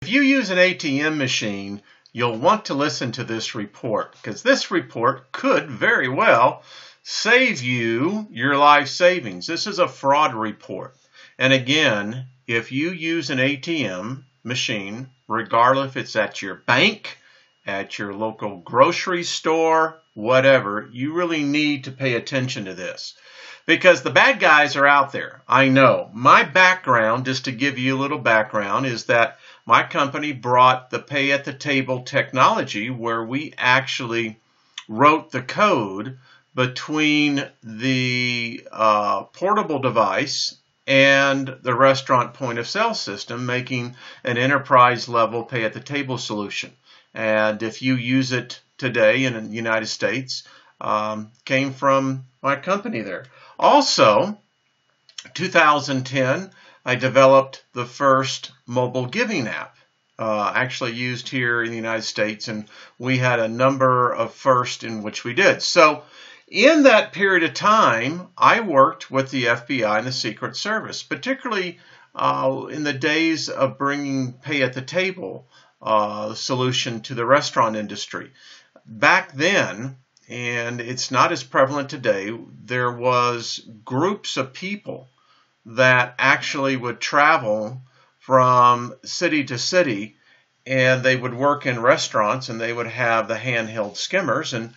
If you use an ATM machine, you'll want to listen to this report because this report could very well save you your life savings. This is a fraud report. And again, if you use an ATM machine, regardless if it's at your bank, at your local grocery store, whatever, you really need to pay attention to this. Because the bad guys are out there. I know. My background, just to give you a little background, is that my company brought the pay at the table technology where we actually wrote the code between the portable device and the restaurant point of sale system, making an enterprise level pay at the table solution. And if you use it today in the United States, came from my company there. Also, 2010, I developed the first mobile giving app, actually used here in the United States, and we had a number of firsts in which we did. So in that period of time, I worked with the FBI and the Secret Service, particularly in the days of bringing pay at the table solution to the restaurant industry. Back then, and it's not as prevalent today, there was groups of people that actually would travel from city to city, and they would work in restaurants, and they would have the handheld skimmers, and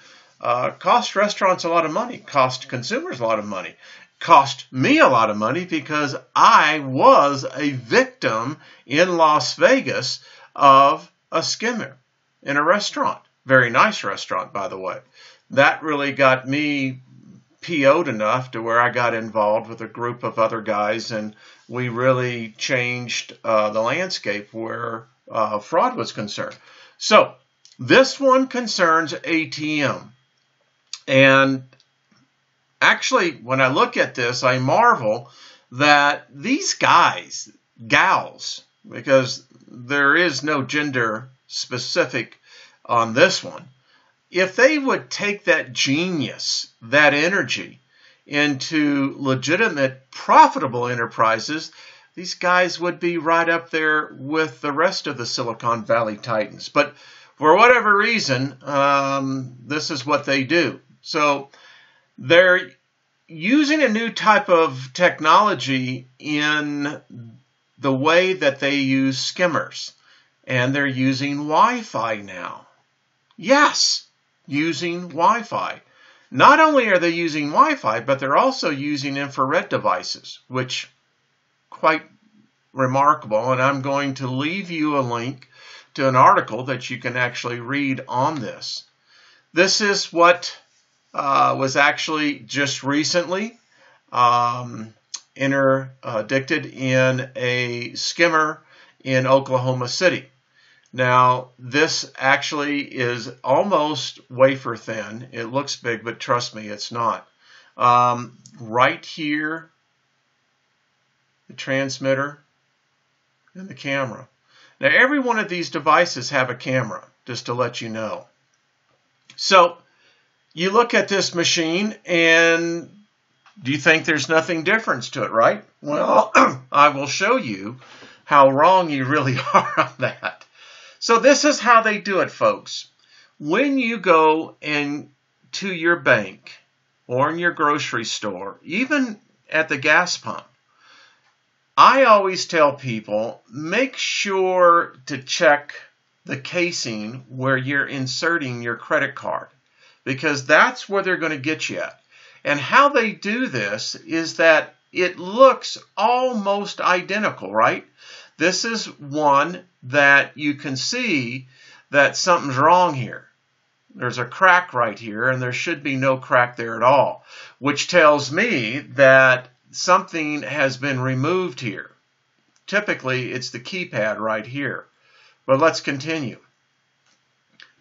cost restaurants a lot of money, cost consumers a lot of money, cost me a lot of money because I was a victim in Las Vegas of a skimmer in a restaurant. Very nice restaurant, by the way. That really got me PO'd enough to where I got involved with a group of other guys, and we really changed the landscape where fraud was concerned. So this one concerns ATM. And actually, when I look at this, I marvel that these guys, gals, because there is no gender specific on this one, if they would take that genius, that energy, into legitimate, profitable enterprises, these guys would be right up there with the rest of the Silicon Valley titans. But for whatever reason, this is what they do. So they're using a new type of technology in the way that they use skimmers. And they're using Wi-Fi now. Yes, using Wi-Fi. Not only are they using Wi-Fi, but they're also using infrared devices, which quite remarkable. And I'm going to leave you a link to an article that you can actually read on this. This is what was actually just recently interdicted in a skimmer in Oklahoma City. Now, this actually is almost wafer thin. It looks big, but trust me, it's not. Right here, the transmitter and the camera. Now, every one of these devices have a camera, just to let you know. So, you look at this machine, and do you think there's nothing different to it, right? Well, I will show you how wrong you really are on that. So this is how they do it, folks. When you go to your bank or in your grocery store, even at the gas pump, I always tell people, make sure to check the casing where you're inserting your credit card, because that's where they're going to get you at. And how they do this is that it looks almost identical, right? This is one that you can see that something's wrong here. There's a crack right here, and there should be no crack there at all, which tells me that something has been removed here. Typically, it's the keypad right here. But let's continue.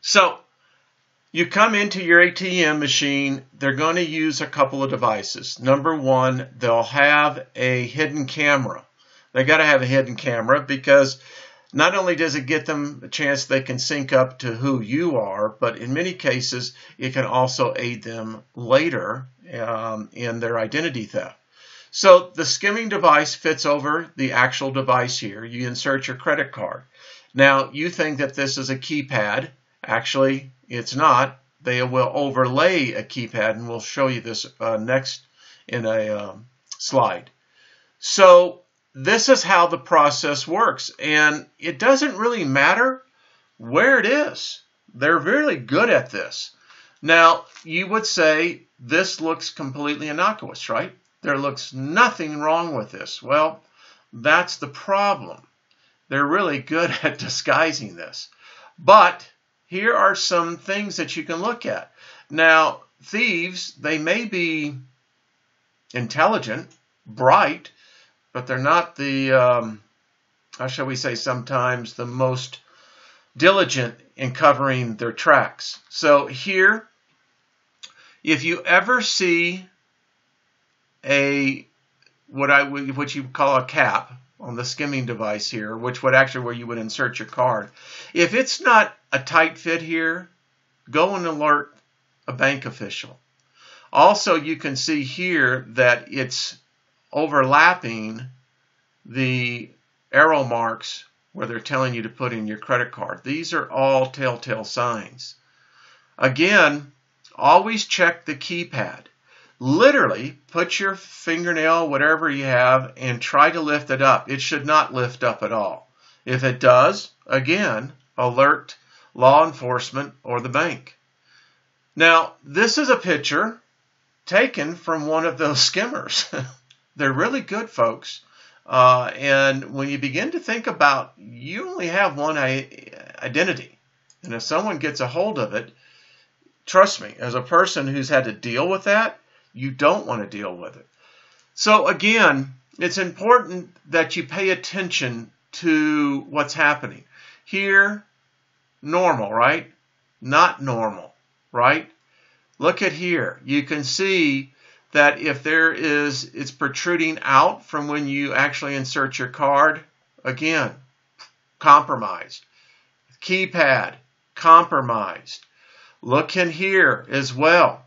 So, you come into your ATM machine, they're going to use a couple of devices. Number one, they'll have a hidden camera. They got to have a hidden camera because not only does it get them a chance they can sync up to who you are, but in many cases, it can also aid them later in their identity theft. So the skimming device fits over the actual device here. You insert your credit card. Now, you think that this is a keypad. Actually, it's not. They will overlay a keypad, and we'll show you this next in a slide. So this is how the process works, and it doesn't really matter where it is. They're really good at this. Now, you would say this looks completely innocuous, right? There looks nothing wrong with this. Well, that's the problem. They're really good at disguising this. But here are some things that you can look at. Now, thieves, they may be intelligent, bright, but they're not the, how shall we say, sometimes the most diligent in covering their tracks. So here, if you ever see what you call a cap on the skimming device here, which would actually where you would insert your card, if it's not a tight fit here, go and alert a bank official. Also, you can see here that it's overlapping the arrow marks where they're telling you to put in your credit card. These are all telltale signs. Again, always check the keypad. Literally, put your fingernail, whatever you have, and try to lift it up. It should not lift up at all. If it does, again, alert law enforcement or the bank. Now, this is a picture taken from one of those skimmers. They're really good, folks. And when you begin to think about, you only have one identity. And if someone gets a hold of it, trust me, as a person who's had to deal with that, you don't want to deal with it. So again, it's important that you pay attention to what's happening. Here, normal, right? Not normal, right? Look at here. You can see that if it's protruding out from when you actually insert your card, again, compromised. Keypad, compromised. Look in here as well.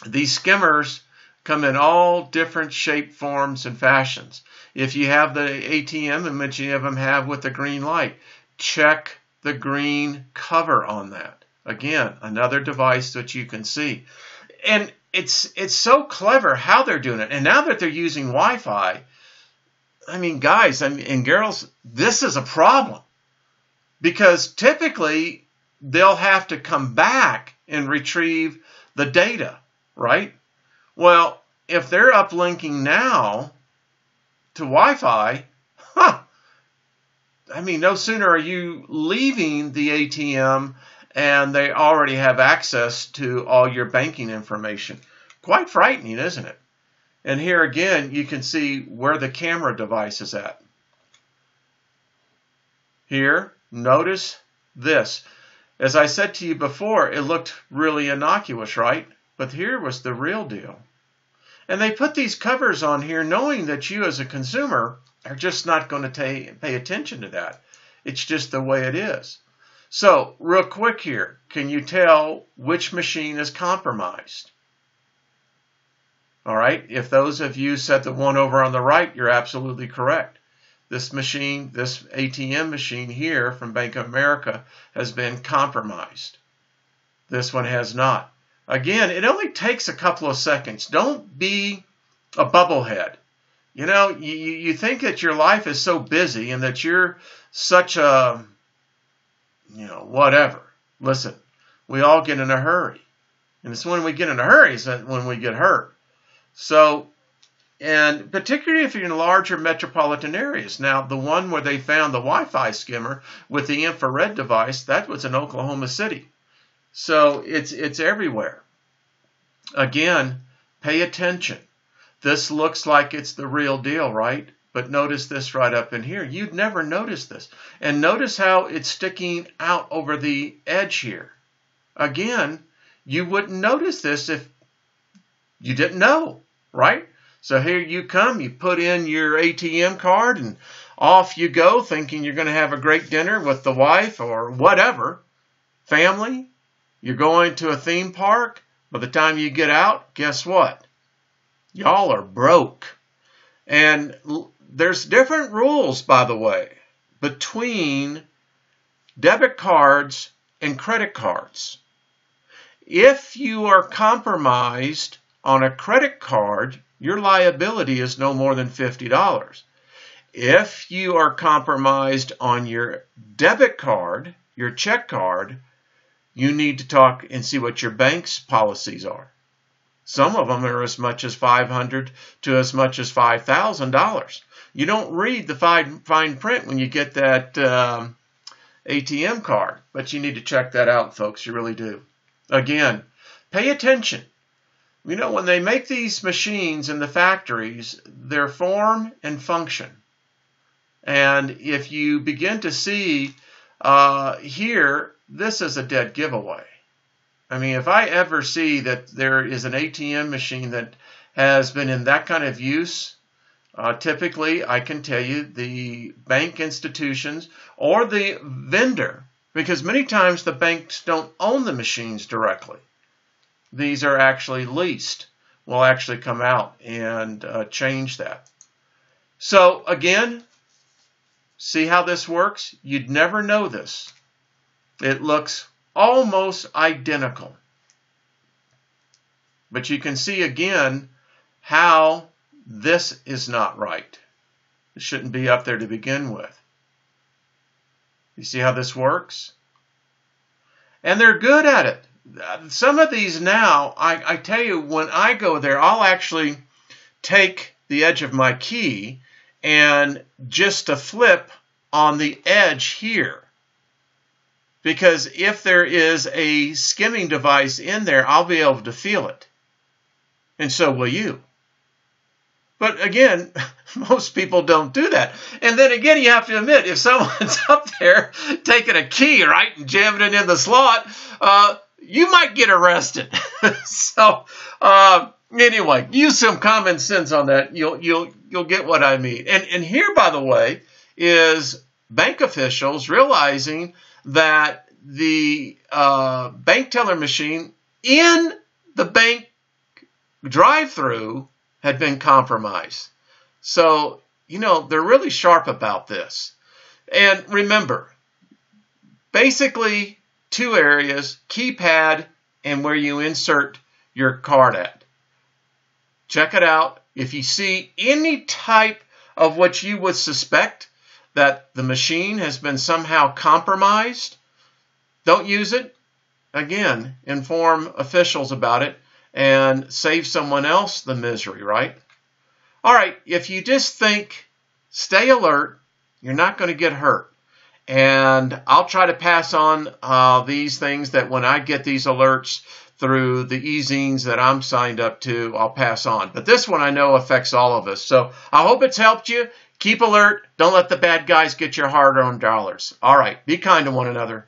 These skimmers come in all different shape, forms, and fashions. If you have the ATM, and many of them have with the green light, check the green cover on that. Again, another device that you can see. And it's so clever how they're doing it. And now that they're using Wi-Fi, I mean, guys and girls, this is a problem. Because typically, they'll have to come back and retrieve the data, right? Well, if they're uplinking now to Wi-Fi, I mean, no sooner are you leaving the ATM and they already have access to all your banking information. Quite frightening, isn't it? And here again, you can see where the camera device is at. Here, notice this. As I said to you before, it looked really innocuous, right? But here was the real deal. And they put these covers on here knowing that you as a consumer are just not going to pay attention to that. It's just the way it is. So, real quick here, can you tell which machine is compromised? All right, if those of you said the one over on the right, you're absolutely correct. This machine, this ATM machine here from Bank of America has been compromised. This one has not. Again, it only takes a couple of seconds. Don't be a bubblehead. You know, you think that your life is so busy and that you're such a, whatever. Listen, we all get in a hurry. And it's when we get in a hurry is when we get hurt. So, and particularly if you're in larger metropolitan areas. Now, the one where they found the Wi-Fi skimmer with the infrared device, that was in Oklahoma City. So it's everywhere. Again, pay attention. This looks like it's the real deal, right? But notice this right up in here. You'd never notice this. And notice how it's sticking out over the edge here. Again, you wouldn't notice this if you didn't know, right? So here you come, you put in your ATM card and off you go thinking you're going to have a great dinner with the wife or whatever, family. You're going to a theme park. By the time you get out, guess what? Y'all are broke. And there's different rules, by the way, between debit cards and credit cards. If you are compromised on a credit card, your liability is no more than $50. If you are compromised on your debit card, your check card, you need to talk and see what your bank's policies are. Some of them are as much as $500 to as much as $5,000. You don't read the fine print when you get that ATM card, but you need to check that out, folks. You really do. Again, pay attention. You know, when they make these machines in the factories, their form and function. And if you begin to see here, this is a dead giveaway. I mean, if I ever see that there is an ATM machine that has been in that kind of use, typically I can tell you the bank institutions or the vendor, because many times the banks don't own the machines directly. These are actually leased, will actually come out and change that. So again, see how this works? You'd never know this. It looks almost identical. But you can see again how this is not right. It shouldn't be up there to begin with. You see how this works? And they're good at it. Some of these now, I tell you, when I go there, I'll actually take the edge of my key and just a flip on the edge here. Because if there is a skimming device in there, I'll be able to feel it. And so will you. But again, most people don't do that. And then again, you have to admit, if someone's up there taking a key, right, and jamming it in the slot, you might get arrested. So anyway, use some common sense on that. You'll get what I mean. And here, by the way, is bank officials realizing that the bank teller machine in the bank drive-through had been compromised. So, you know, they're really sharp about this. And remember, basically two areas, keypad and where you insert your card at. Check it out. If you see any type of what you would suspect that the machine has been somehow compromised, don't use it. Again, inform officials about it and save someone else the misery, right? All right, if you just think, stay alert, you're not going to get hurt. And I'll try to pass on these things that when I get these alerts through the e-zines that I'm signed up to, I'll pass on. But this one I know affects all of us. So I hope it's helped you. Keep alert. Don't let the bad guys get your hard-earned dollars. All right, be kind to one another.